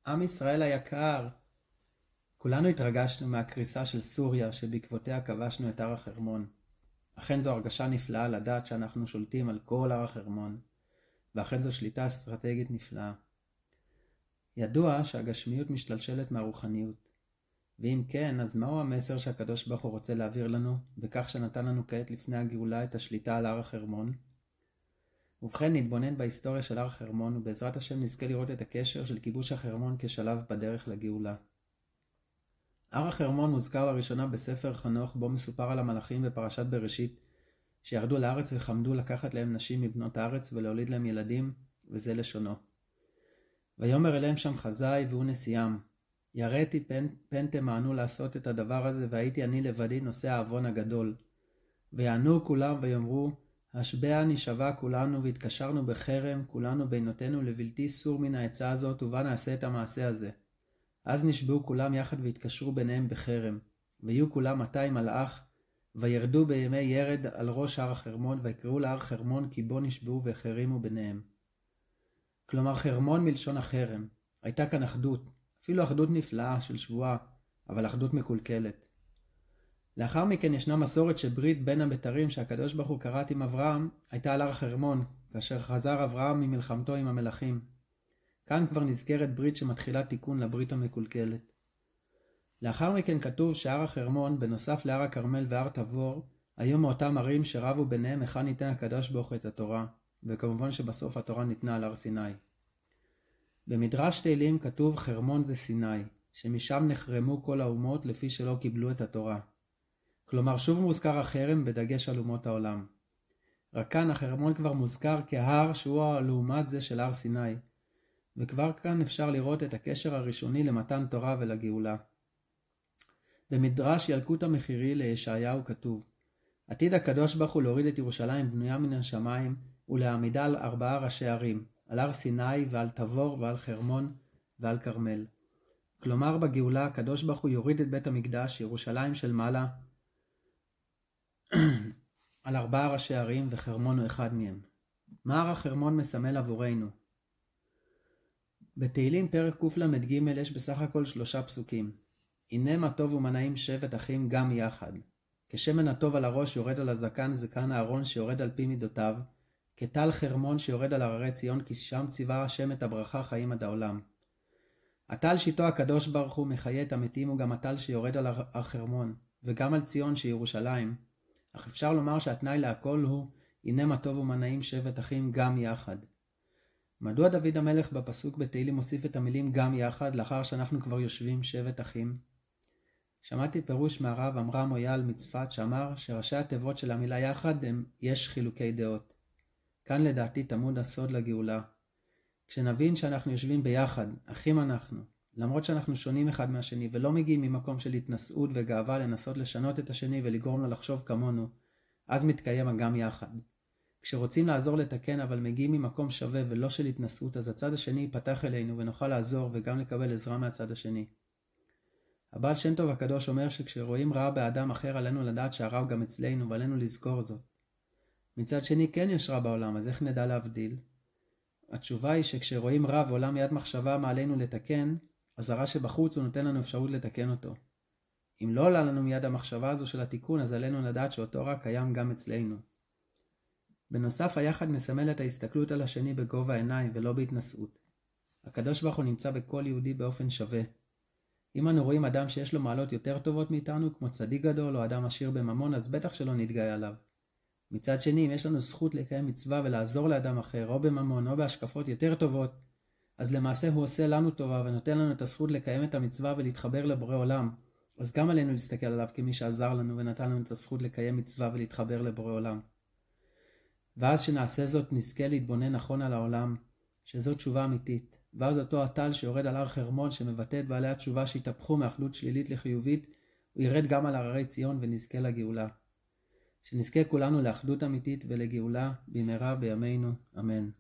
עם ישראל היקר! כולנו התרגשנו מהקריסה של סוריה שבעקבותיה כבשנו את הר החרמון. אכן זו הרגשה נפלאה לדעת שאנחנו שולטים על כל הר החרמון, ואכן זו שליטה אסטרטגית נפלאה. ידוע שהגשמיות משתלשלת מהרוחניות. ואם כן, אז מהו המסר שהקדוש ברוך הוא רוצה להעביר לנו, בכך שנתן לנו כעת לפני הגאולה את השליטה על הר החרמון? ובכן, נתבונן בהיסטוריה של הר החרמון, ובעזרת השם נזכה לראות את הקשר של כיבוש החרמון כשלב בדרך לגאולה. הר החרמון מוזכר לראשונה בספר חנוך, בו מסופר על המלאכים בפרשת בראשית, שירדו לארץ וחמדו לקחת להם נשים מבנות הארץ ולהוליד להם ילדים, וזה לשונו. ויאמר אליהם שם חזאי והוא נשיאם, יראתי פן תמענו לעשות את הדבר הזה, והייתי אני לבדי נושא העוון הגדול. ויענו כולם ויאמרו, השבע נשבע כולנו והתקשרנו בחרם כולנו בינותינו לבלתי סור מן העצה הזאת, ובה נעשה את המעשה הזה. אז נשבעו כולם יחד והתקשרו ביניהם בחרם, ויהיו כולם 200 מלאך, וירדו בימי ירד על ראש הר החרמון, ויקראו להר חרמון כי בו נשבעו והחרימו ביניהם. כלומר, חרמון מלשון החרם. הייתה כאן אחדות, אפילו אחדות נפלאה של שבועה, אבל אחדות מקולקלת. לאחר מכן ישנה מסורת שברית בין הבתרים שהקדוש ברוך הוא כרת עם אברהם, הייתה על הר החרמון, כאשר חזר אברהם ממלחמתו עם המלאכים. כאן כבר נזכרת ברית שמתחילה תיקון לברית המקולקלת. לאחר מכן כתוב שהר החרמון, בנוסף להר הכרמל והר תבור, היו מאותם ערים שרבו ביניהם היכן ניתן הקדוש ברוך הוא את התורה, וכמובן שבסוף התורה ניתנה על הר סיני. במדרש תהילים כתוב חרמון זה סיני, שמשם נחרמו כל האומות לפי שלא קיבלו את התורה. כלומר, שוב מוזכר החרם בדגש על אומות העולם. רק כאן החרמון כבר מוזכר כהר שהוא לעומת זה של הר סיני, וכבר כאן אפשר לראות את הקשר הראשוני למתן תורה ולגאולה. במדרש ילקוט המחירי לישעיהו כתוב, עתיד הקדוש ברוך הוא להוריד את ירושלים בנויה מן השמיים ולהעמידה על 4 ראשי ערים, על הר סיני ועל תבור ועל חרמון ועל כרמל. כלומר, בגאולה הקדוש ברוך הוא יוריד את בית המקדש, ירושלים של מעלה, על 4 ראשי ערים, וחרמון הוא אחד מהם. מה הר החרמון מסמל עבורנו? בתהילים פרק קל"ג יש בסך הכל 3 פסוקים. הנה מה טוב ומה נעים שבט אחים גם יחד. כשמן הטוב על הראש יורד על הזקן, זקן הארון שיורד על פי מידותיו, כטל חרמון שיורד על הררי ציון, כי שם ציווה השם את הברכה חיים עד העולם. הטל שיטו הקדוש ברוך הוא מחיה את המתים, הוא גם הטל שיורד על הר חרמון, וגם על ציון שירושלים. אך אפשר לומר שהתנאי להכל הוא, הנה מה טוב ומה נעים שבט אחים גם יחד. מדוע דוד המלך בפסוק בתהילים מוסיף את המילים גם יחד, לאחר שאנחנו כבר יושבים שבט אחים? שמעתי פירוש מהרב עמרם מויאל מצפת שאמר שראשי התיבות של המילה יחד הם יש חילוקי דעות. כאן לדעתי תמוד הסוד לגאולה. כשנבין שאנחנו יושבים ביחד, אחים אנחנו, למרות שאנחנו שונים אחד מהשני ולא מגיעים ממקום של התנשאות וגאווה לנסות לשנות את השני ולגרום לו לחשוב כמונו, אז מתקיים הגם יחד. כשרוצים לעזור לתקן אבל מגיעים ממקום שווה ולא של התנשאות, אז הצד השני ייפתח אלינו ונוכל לעזור וגם לקבל עזרה מהצד השני. הבעל שם טוב הקדוש אומר שכשרואים רע באדם אחר עלינו לדעת שהרע הוא גם אצלנו ועלינו לזכור זאת. מצד שני כן יש רע בעולם, אז איך נדע להבדיל? התשובה היא שכשרואים רע ועולה מיד מחשבה מה עלינו לתקן, אז הרע שבחוץ הוא נותן לנו אפשרות לתקן אותו. אם לא עולה לנו מיד המחשבה הזו של התיקון, אז עלינו לדעת שאותו רע קיים גם אצלנו. בנוסף, היחד מסמל את ההסתכלות על השני בגובה העיניים ולא בהתנשאות. הקדוש ברוך הוא נמצא בכל יהודי באופן שווה. אם אנו רואים אדם שיש לו מעלות יותר טובות מאיתנו, כמו צדיק גדול או אדם עשיר בממון, אז בטח שלא נתגאה עליו. מצד שני, אם יש לנו זכות לקיים מצווה ולעזור לאדם אחר, או בממון או בהשקפות יותר טובות, אז למעשה הוא עושה לנו טובה ונותן לנו את הזכות לקיים את המצווה ולהתחבר לבורא עולם. אז גם עלינו להסתכל עליו כמי שעזר לנו ונתן לנו את הזכות לקיים מצווה ולהתחבר לבורא עולם. ואז שנעשה זאת נזכה להתבונן נכון על העולם, שזו תשובה אמיתית. ואז אותו הטל שיורד על הר חרמון שמבטא את בעלי התשובה שהתהפכו מאחדות שלילית לחיובית, הוא ירד גם על הררי ציון ונזכה לגאולה. שנזכה כולנו לאחדות אמיתית ולגאולה במהרה בימינו, אמן.